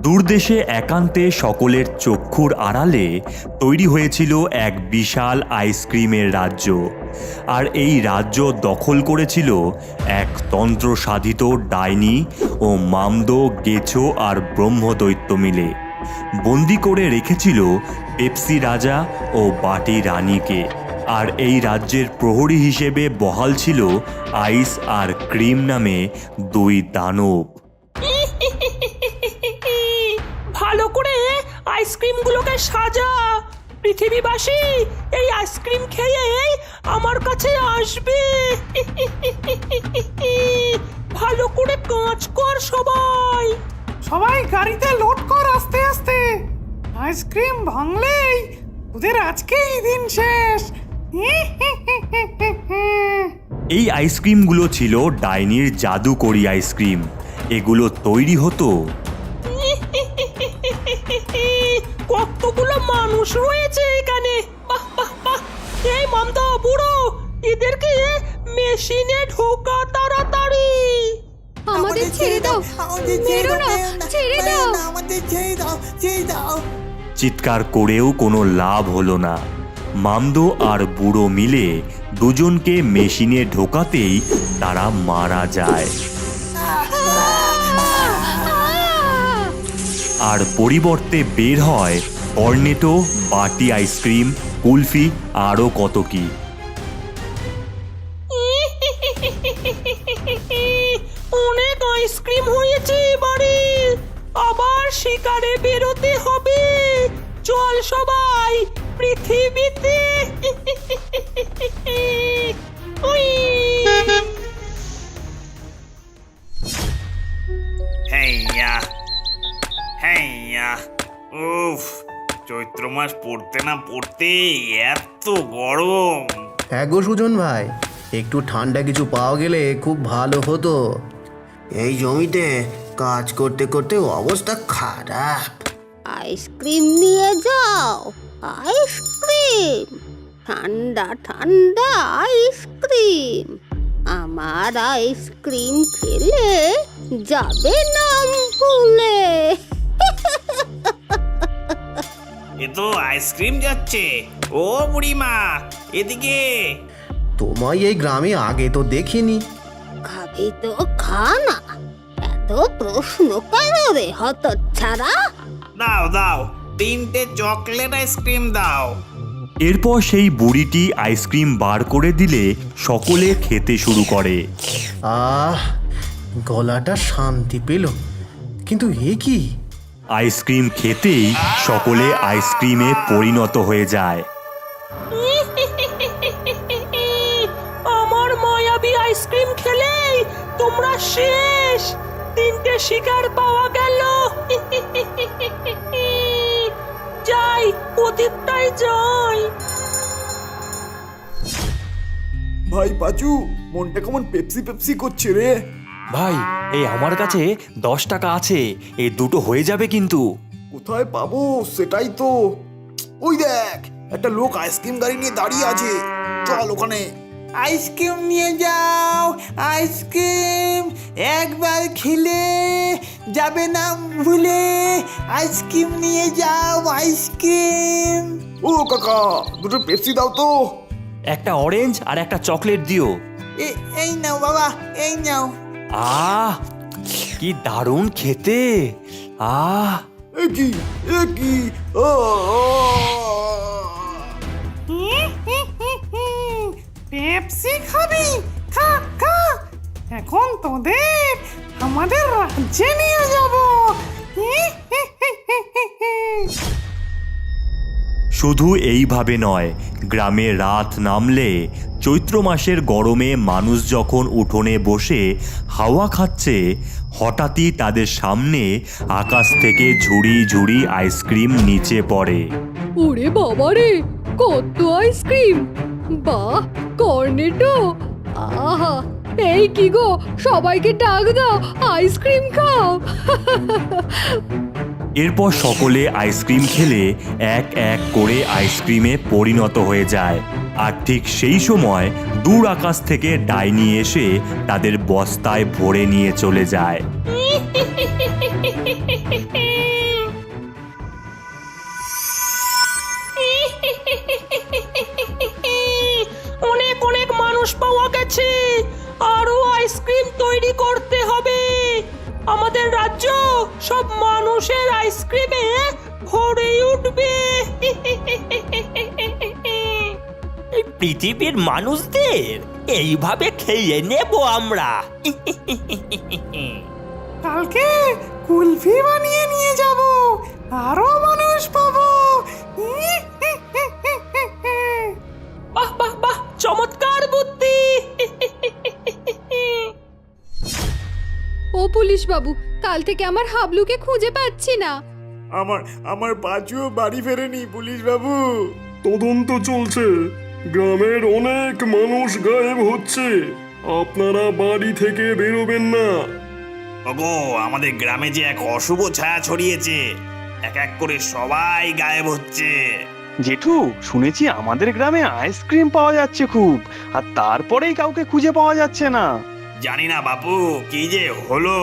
দূরদেশে একান্তে সকলের চক্ষুর আড়ালে তৈরি হয়েছিল এক বিশাল আইসক্রিমের রাজ্য। আর এই রাজ্য দখল করেছিল এক তন্ত্রসাধিত ডাইনি ও মামদো, গেছো আর ব্রহ্মদৈত্য মিলে। বন্দি করে রেখেছিল পেপসি রাজা ও বাটি রানীকে। আর এই রাজ্যের প্রহরী হিসেবে বহাল ছিল আইস আর ক্রিম নামে দুই দানব। ভালো করে আইসক্রিমগুলোকে সাজা। পৃথিবীবাসী এই আইসক্রিম খেয়ে আমার কাছে আসবে। ভালো করে কাজ কর সবাই। সবাই গাড়িতে লোড কর আস্তে আস্তে। আইসক্রিম ভাঙলেই ওদের আজকেই দিন শেষ। এই আইসক্রিমগুলো ছিল ডাইনির জাদুকরি আইসক্রিম। এগুলো তৈরি হতো কতগুলো মানুষ রয়েছে এখানে। বাহ বাহ বাহ। এই মামদা বুড়ো, এদেরকে মেশিনে ঢোকা তাড়াতাড়ি। আমাদের ছেড়ে দাও, মেরো না, ছেড়ে দাও, আমাদের ছেড়ে দাও, ছেড়ে দাও। চিৎকার করেও কোনো লাভ হলো না। মামদো আর বুড়ো মিলে দুজনকে মেশিনে ঢোকাতেই তারা মারা যায়। আর পরিবর্তে বের হয় কর্নেটো, বাটি আইসক্রিম, কুলফি আরও কত কি। অনেক আইসক্রিম হয়েছে এবারে, আবার শিকারে বেরোতে হবে। চল সবাই পৃথিবীতে। হ্যাঁ হ্যাঁ, উফ, চৈত্র মাস পড়তে না পড়তে এত গরম। হ্যাঁ গো সুজন ভাই, একটু ঠান্ডা কিছু পাওয়া গেলে খুব ভালো হতো। এই জমিতে কাজ করতে করতে অবস্থা খারাপ। আইসক্রিম নিয়ে যাও, আইসক্রিম, ঠান্ডা ঠান্ডা আইসক্রিম। আমার আইসক্রিম খেলে যাবে নাম ভুলে। এ তো আইসক্রিম যাচ্ছে। ও বুড়িমা, এদিকে। তোমায় এই গ্রামে আগে তো দেখিনি। খাবি তো খা না, এত প্রশ্ন কেন রে হতচ্ছাড়া? দাও দাও, 3টে চকলেট আইসক্রিম দাও। এরপর সেই বুড়িটি আইসক্রিম বার করে দিলে সকলে খেতে শুরু করে। আহ, গলাটা শান্তি পেল। কিন্তু এ কি? আইসক্রিম খেতেই সকলে আইসক্রিমে পরিণত হয়ে যায়। আমার মায়াবী আইসক্রিম খেলেই তোমরা শেষ। 3টে শিকার পাওয়া গেল। যাই, ওদিকটাই যাই। ভাই পাচু, মনটা কেমন পেপসি পেপসি করছে রে। ভাই, এই আমার কাছে 10 টাকা আছে, এই দুটো হয়ে যাবে কিন্তু। কোথায় পাবো সেটাই তো। ওই দেখ, একটা লোক আইসক্রিম গাড়ি নিয়ে দাঁড়িয়ে আছে, চল ওখানে। আইসক্রিম নিয়ে যাও, আইসক্রিম একবার খেলে যাবে না ভুলে। আইসক্রিম নিয়ে যাও, আইসক্রিম। ও কাকা, দুটো পেপসি দাও তো। একটা অরেঞ্জ আর একটা চকলেট দিও। এই নাও বাবা, এই নাও। আহ, কি দারুণ খেতে। আহ, এ কি, এ কি, আ, আ। পেপসি খাবি? খা খা। এখন তোদের আমাদের রাজ্যে নিয়ে যাব। শুধু এইভাবে নয়, গ্রামে রাত নামলে চৈত্র মাসের গরমে মানুষ যখন উঠোনে বসে হাওয়া খাচ্ছে, হঠাৎই তাদের সামনে আকাশ থেকে ঝুড়ি ঝুড়ি আইসক্রিম নিচে পড়ে। ওরে বাবা রে, কত আইসক্রিম! বাহ, কর্নেটো! আহা, এই কি গো, সবাইকে ডাক দাও, আইসক্রিম খাও। এরপর সকলে আইসক্রিম খেলে এক এক করে আইসক্রিমে পরিণত হয়ে যায়। আর ঠিক সেই সময় দূর আকাশ থেকে ডাইনি এসে তাদের বস্তায় ভরে নিয়ে চলে যায়। মানুষ পাওয়া গেছে, আরো আইসক্রিম তৈরি করতে হবে। আমাদের রাজ্য সব মানুষের আইসক্রিমে ভরে উঠবে। এই পৃথিবীর মানুষদের এইভাবে খেয়ে নেব আমরা। কালকে কুলফি বানিয়ে নিয়ে যাব, আরো মানুষ পাবো। বাহ বাহ বাহ, চমৎকার বুদ্ধি। ও পুলিশ বাবু, কাল থেকে আমার হাবলুকে খুঁজে পাচ্ছি না। আমার পাঁচুও বাড়ি ফেরেনি পুলিশ বাবু। তদন্ত চলছে, গ্রামের অনেক মানুষ গায়েব হচ্ছে, আপনারা বাড়ি থেকে বেরোবেন না। ওগো, আমাদের গ্রামে যে এক অশুভ ছায়া ছড়িয়েছে, এক এক করে সবাই গায়েব হচ্ছে। জেঠু, শুনেছি আমাদের গ্রামে আইসক্রিম পাওয়া যাচ্ছে খুব, আর তারপরেই কাউকে খুঁজে পাওয়া যাচ্ছে না। জানি না বাপু, কি যে হলো,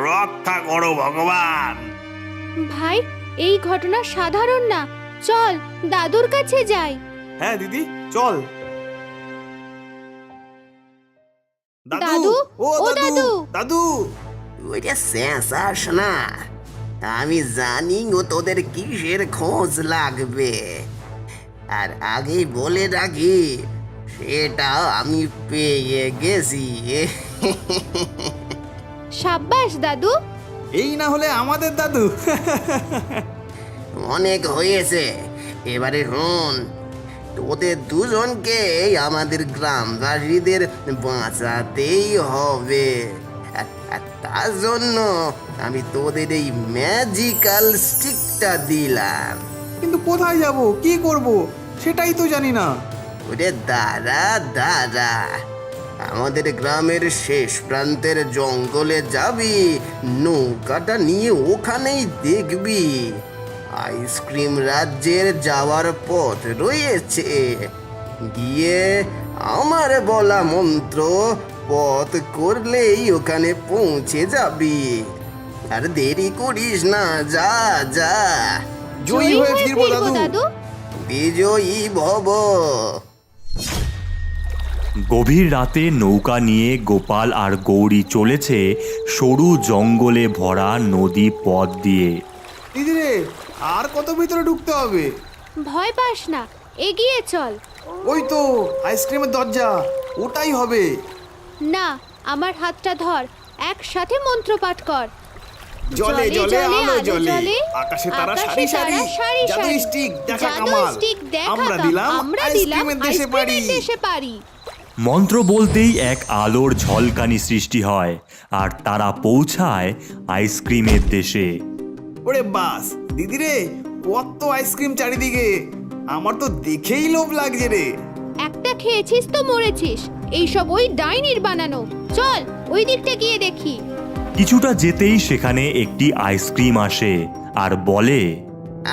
রক্ষা করো ভগবান। ভাই, এই ঘটনা সাধারণ না, চল দাদুর কাছে যাই। হ্যাঁ দিদি, চল। দাদু, ও ও দাদু, দাদু। দাদু। ওইটা শেষ না, আমি জানি ও তোদের কিসের খোঁজ লাগবে, আর আগেই বলে রাখি সেটা আমি পেয়ে গেছি। সাব্বাস দাদু। এই না হলে আমাদের দাদু। অনেক হয়েছে, এবারে শোন, তোদের দুজনকে আমাদের গ্রামবাসীদের বাঁচাতেই হবে। আর তার জন্য আমি তোদের এই ম্যাজিক্যাল স্টিকটা দিলাম। কিন্তু কোথায় যাব, কি করব, সেটাই তো জানি না। ওরে দাদা, আমাদের গ্রামের শেষ প্রান্তের জঙ্গলে যাবি, নৌকাটা নিয়ে ওখানেই দেখবি আইসক্রিম রাজ্যের যাওয়ার পথ রয়েছে। গিয়ে আমার বলা মন্ত্র পথ করলেই ওখানে পৌঁছে যাবি। আর দেরি করিস না, যা যা। জয়ী হয়ে ফিরবো দাদু। বিজয়ী ভব। গভীর রাতে নৌকা নিয়ে গোপাল আর গৌরী চলেছে সরু জঙ্গলে ভরা নদী পথ দিয়ে। দিদি রে, আর কত ভিতরে ঢুকতে হবে? ভয় পাস না, এগিয়ে চল। ওই তো আইসক্রিমের দরজা, ওটাই হবে। না, আমার হাতটা ধর, একসাথে মন্ত্র পাঠ কর। জলে জলে আলো জলে, জলে, আকাশে তারা আকাশে সারি সারি, তারা সারি জাদু সারি। স্টিক দেখা জাদু কামাল, স্টিক দেখা আমরা কামাল, দিলাম আমরা দিলাম আইসক্রিমের দেশে পারি। আইসক্রিমের দেশে পারি। মন্ত্র বলতেই এক আলোর ঝলকানি সৃষ্টি হয়, আর তারা পৌঁছায় আইসক্রিমের দেশে। ওরে বাস, দিদি রে, কত আইসক্রিম চারিদিকে, আমার তো দেখেই লোভ লাগছে রে। একটা খেয়েছিস তো মরেছিস, এইসব ওই ডাইনির বানানো। চল ওই দিকটা গিয়ে দেখি। কিছুটা যেতেই সেখানে একটি আইসক্রিম আসে আর বলে,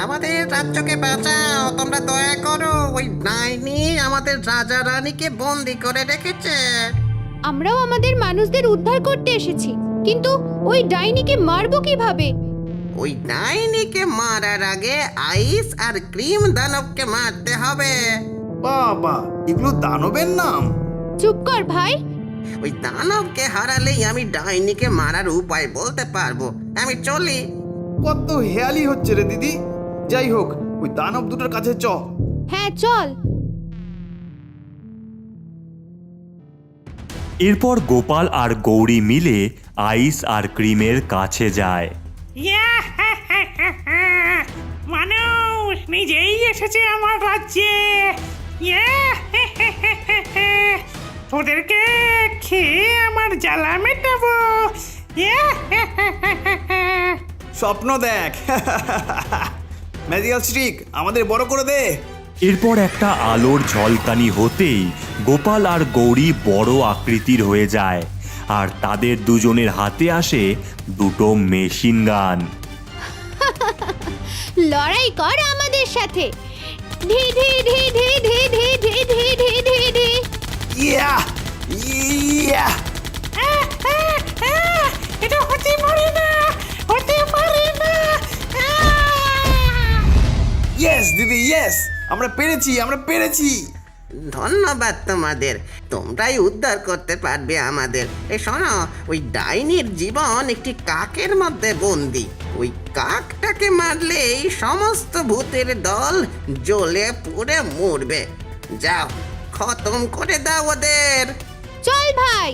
আমাদের রাজ্যকে বাঁচাও, তোমরা দয়া করো, ওই ডাইনি আমাদের রাজা রানীকে বন্দি করে রেখেছে। আমরাও আমাদের মানুষদের উদ্ধার করতে এসেছি, কিন্তু ওই ডাইনিকে মারবো কিভাবে? ওই ডাইনিকে মারার আগে আইস আর ক্রিম দানবকে মারতে হবে। বাবা, এগুলো দানবের নাম? চুপ কর ভাই। ওই দানবকে হারালেই আমি ডাইনিকে মারার উপায় বলতে পারবো। আমি চলি। কত হেয়ালি হচ্ছে রে দিদি। যাই হোক, ওই দানব দুটোর কাছে চ। হ্যাঁ চল। এরপর গোপাল আর গৌরী মিলে আইস আর ক্রিমের কাছে যায়। মানুষ নিজেই এসেছে আমার রাজ্যে। তোদেরকে খেয়ে আমার জ্বালা মেটাবো। স্বপ্ন দেখ। ম্যাজিক্যাল স্টিক আমাদের বড় করে দে। এরপর একটা আলোর ঝলকানি হতেই গোপাল আর গৌরী বড় আকৃতির হয়ে যায়, আর তাদের দুজনের হাতে আসে দুটো মেশিন গান। লড়াই কর আমাদের সাথে। ধি ধি ধি ধি ধি ধি ধি ধি ধি ধি ধি। ইয়া ইয়া, এটা হতে পারে না, হতে পারে না। ইয়েস দিদি, ইয়েস, আমরা পেরেছি, আমরা পেরেছি। ধন্যবাদ তোমাদের, তোমরাই উদ্ধার করতে পারবে আমাদের। শোনো, ওই ডাইনির জীবন একটি কাকের মধ্যে বন্দি। ওই কাকটাকে মারলেই সমস্ত ভূতের দল জ্বলে পুড়ে মরবে। যাও, খতম করে দাও ওদের। চল ভাই।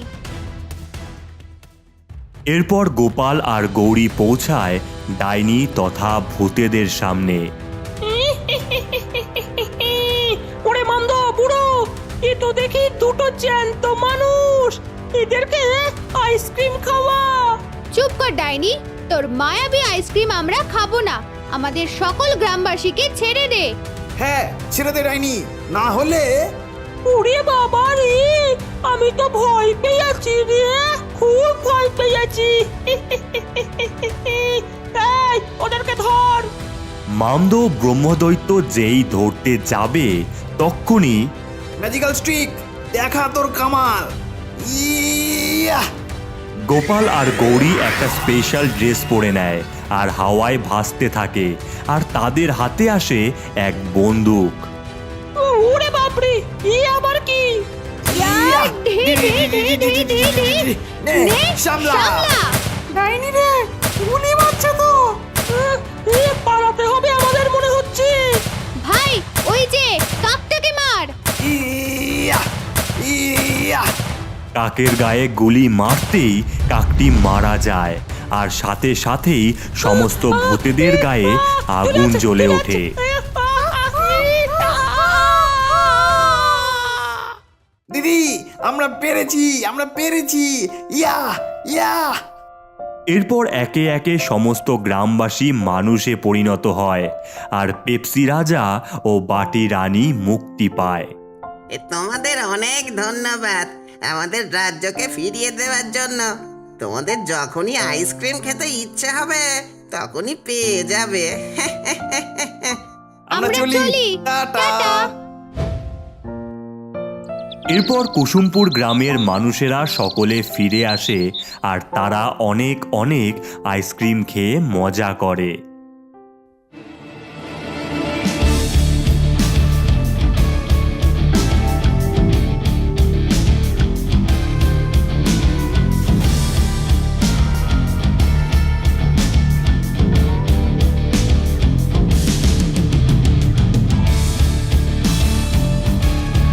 এরপর গোপাল আর গৌরী পৌঁছায় ডাইনি তথা ভূতেদের সামনে। ওরে মন্দ বুড়ো, এ তো দেখি দুটো জ্যান্ত মানুষ, এদেরকে আইসক্রিম খাওয়া। চুপ কর ডাইনি, তোর মায়াবী আইসক্রিম আমরা খাবো না। আমাদের সকল গ্রামবাসীকে ছেড়ে দে। হ্যাঁ, ছেড়ে দে ডাইনি, না হলে ওরে বাবা রে, আমি তো ভয় পেয়েছি রে, খুব ভয় পেয়েছি। এই, ওদেরকে ধর। মামদ ব্রহ্মদৈত্য যেই ধরতে যাবে তক্ষুনি ম্যাজিক্যাল স্ট্রিক, দেখা তোর কামাল। ইয়া! গোপাল আর গৌরী একটা স্পেশাল ড্রেস পরে নেয় আর হাওয়ায় ভাসতে থাকে, আর তাদের হাতে আসে এক বন্দুক। ওরে বাপরে, ই আবার কি? ইয়া! নে, সামলা। ডাইনি রে, গুলি মারছে তো। এ পালাতে হবে আমাদের মনে হচ্ছে। ভাই, ওই যে কাকটাকে মার। ইয়া! ইয়া! কাকের গায়ে গুলি মারতেই কাকটি মারা যায়, আর সাথে সাথেই সমস্ত ভূতেদের গায়ে আগুন জ্বলে ওঠে। দিদি, আমরা পেরেছি, আমরা পেরেছি। ইয়া! ইয়া! এরপর একে একে সমস্ত গ্রামবাসী মানুষে পরিণত হয়, আর পেপসি রাজা ও বাটি রানী মুক্তি পায়। তোমাদের অনেক ধন্যবাদ আমাদের রাজ্যকে ফিরিয়ে দেওয়ার জন্য। তোমাদের যখনই আইসক্রিম খেতে ইচ্ছে হবে তখনই পেয়ে যাবে। আমরা চলি, টাটা। এরপর কুসুমপুর গ্রামের মানুষেরা সকলে ফিরে আসে, আর তারা অনেক অনেক আইসক্রিম খেয়ে মজা করে।